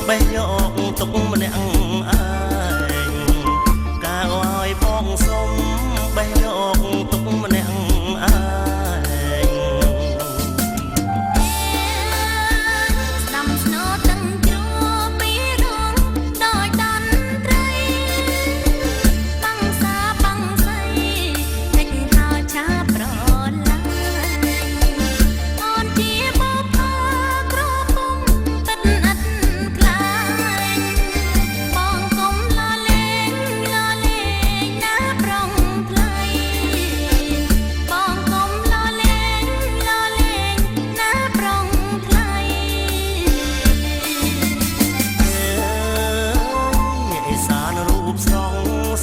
បេះយកទុកម្នាក់ឯងកាលឲ្យបងសុំបេះយកទុកម្នាក់ឯង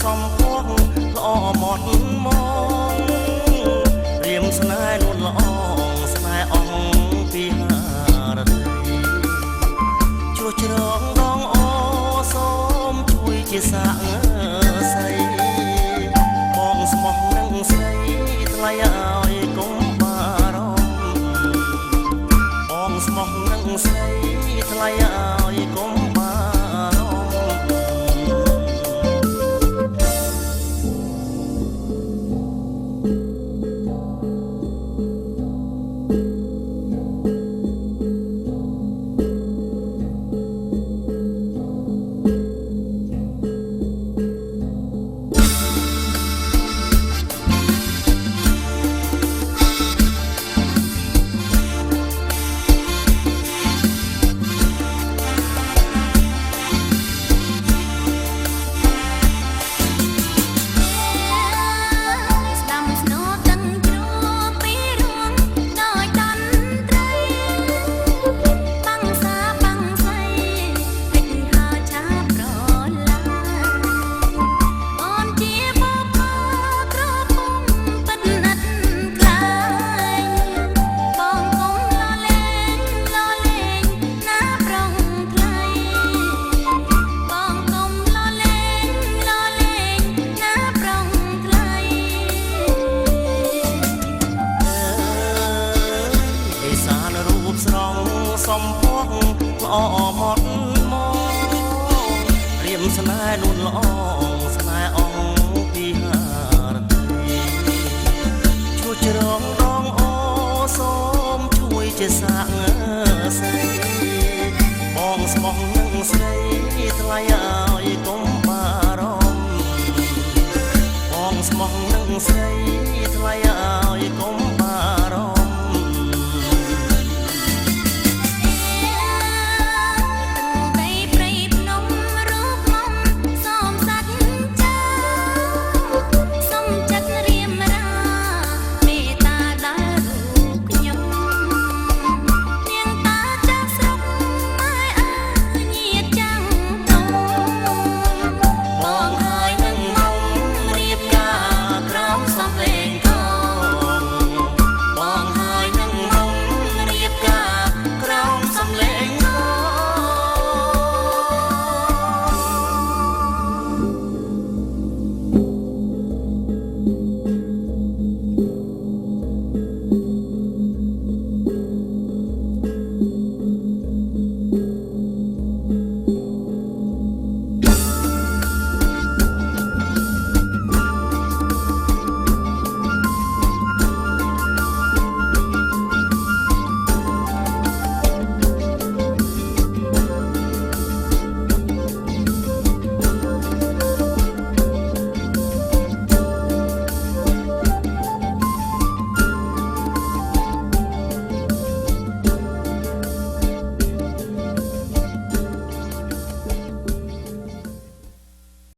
សំពងល្អหมดมองរៀមស្នេហ៍នួនល្អស្នេហ៍អង្គពីហារតីជួច្រងដងអូសូមជួយជាសាក់ស្រីបងស្មោះនឹងស្រីថ្លៃឲ្យកុំបារម្ភបងស្មោះនឹងស្រីថ្លៃឲ្យកុំសំពងល្អหมดมองរៀមស្នេហ៍នួនល្អស្នេហ៍អង្គពីហារតីជួច្រងដងអូសូមជួយជាសាក់ស្រីបងស្មោះនឹងស្រីថ្លៃឲ្យកុំបារម្ភបងស្មោះនឹងស្រីថ្លៃឲ្យកុំ